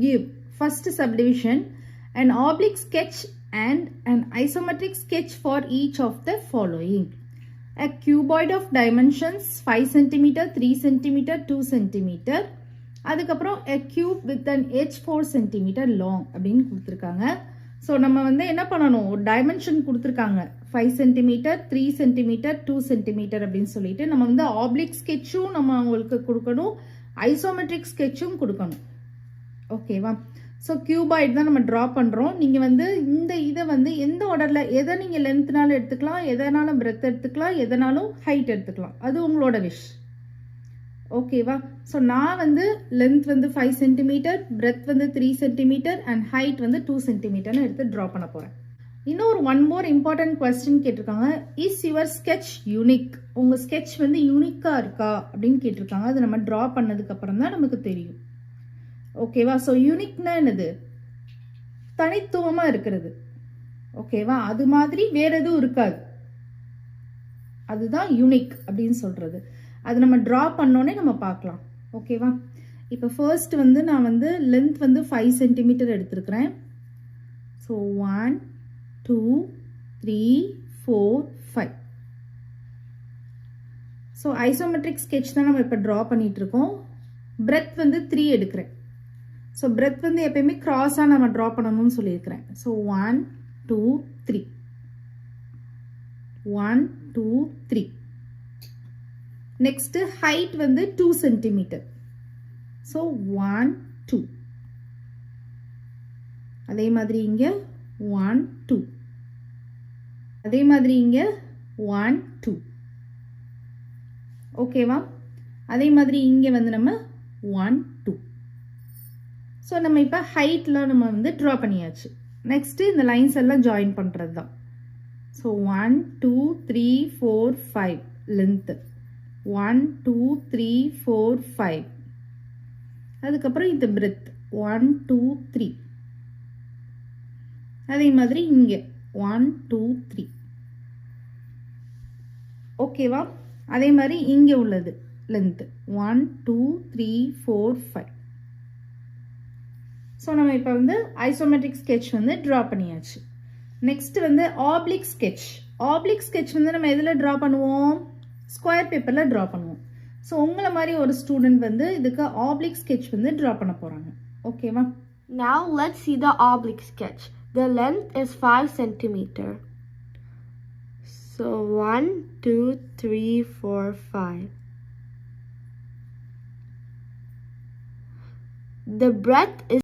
give first subdivision an oblique sketch and an isometric sketch for each of the following. A cuboid of dimensions 5 cm, 3 cm, 2 cm. அதுக்கப்புறம் a cube with an edge 4 cm long அப்படின்னு கொடுத்துருக்காங்க. So நம்ம வந்து என்ன பண்ணணும், ஒரு dimension கொடுத்துருக்காங்க 5 cm, 3 cm, 2 cm அப்படின்னு சொல்லிட்டு நம்ம வந்து ஆப்ளிக் ஸ்கெட்சும் நம்ம அவங்களுக்கு கொடுக்கணும், ஐசோமெட்ரிக் ஸ்கெட்சும் கொடுக்கணும். ஓகேவா? ஸோ கியூபாய்டு தான் நம்ம ட்ரா பண்ணுறோம். நீங்கள் வந்து இந்த இதை வந்து எந்த ஆர்டரில் எதை நீங்கள் லென்த்னாலும் எடுத்துக்கலாம், எதனாலும் பிரெத் எடுத்துக்கலாம், எதனாலும் ஹைட் எடுத்துக்கலாம், அது உங்களோட விஷ். ஓகேவா? ஸோ நான் வந்து லென்த் வந்து 5 சென்டிமீட்டர், பிரெத் வந்து 3 சென்டிமீட்டர் அண்ட் ஹைட் வந்து 2 சென்டிமீட்டர்னு எடுத்து ட்ரா பண்ண போகிறேன். இன்னொரு ஒன் மோர் இம்பார்ட்டன்ட் கொஸ்டின் கேட்டிருக்காங்க. Is your sketch unique? உங்கள் ஸ்கெட்ச் வந்து யூனிக்காக இருக்கா அப்படின்னு கேட்டிருக்காங்க. அது நம்ம ட்ரா பண்ணதுக்கப்புறம் தான் நமக்கு தெரியும். ஓகேவா? ஸோ யூனிக்னா என்னது? தனித்துவமாக இருக்கிறது. ஓகேவா? அது மாதிரி வேற எதுவும் இருக்காது, அதுதான் யூனிக் அப்படின்னு சொல்கிறது. அது நம்ம ட்ரா பண்ணோன்னே நம்ம பார்க்கலாம். ஓகேவா? இப்போ ஃபர்ஸ்ட் வந்து நான் வந்து லென்த் வந்து 5 சென்டிமீட்டர் எடுத்துருக்கிறேன். ஸோ 1 2 3 4 5. ஸோ ஐசோமெட்ரிக் ஸ்கெட்ச் தான் நம்ம இப்போ ட்ரா பண்ணிகிட்ருக்கோம். பிரெத் வந்து 3 எடுக்கிறேன். ஸோ பிரெத் வந்து எப்பயுமே க்ராஸாக நம்ம ட்ரா பண்ணணும்னு சொல்லியிருக்கிறேன். ஸோ 1 2 3 1 2 3. நெக்ஸ்ட் ஹைட் வந்து 2 சென்டிமீட்டர். ஸோ 1 2. அதே மாதிரி இங்கே 1 2. அதே மாதிரி இங்கே 1 2. ஓகேவா? அதே மாதிரி இங்கே வந்து நம்ம 1 2. ஸோ நம்ம இப்போ ஹைட்லாம் நம்ம வந்து ட்ரா பண்ணியாச்சு. நெக்ஸ்ட்டு இந்த லைன்ஸ் எல்லாம் ஜாயின் பண்ணுறது தான். So 1 2 3 4 5 length 1 2 3 4 5. அதுக்கப்புறம் இந்த பிரெத் 1 2 3. அதே மாதிரி இங்கே 1 2 3. ஓகேவா? அதே மாதிரி இங்கே உள்ளது லென்த்து 1 2 3 4 5. ஸோ நம்ம இப்போ வந்து ஐசோமெட்ரிக் ஸ்கெட்ச் வந்து ட்ரா பண்ணியாச்சு. நெக்ஸ்ட் வந்து ஆப்ளிக் ஸ்கெட்ச். ஆப்ளிக் ஸ்கெட்ச் வந்து நம்ம எதில் ட்ரா பண்ணுவோம்? ஸ்கொயர் பேப்பரில் ட்ரா பண்ணுவோம். ஸோ உங்களை மாதிரி ஒரு ஸ்டூடெண்ட் வந்து இதுக்கு ஆப்ளிக் ஸ்கெட்ச் வந்து ட்ரா பண்ண போகிறாங்க. ஓகேவா? Now let's see the oblique sketch. The length is 5 centimeter. So 1 2 3 4 5. The breadth is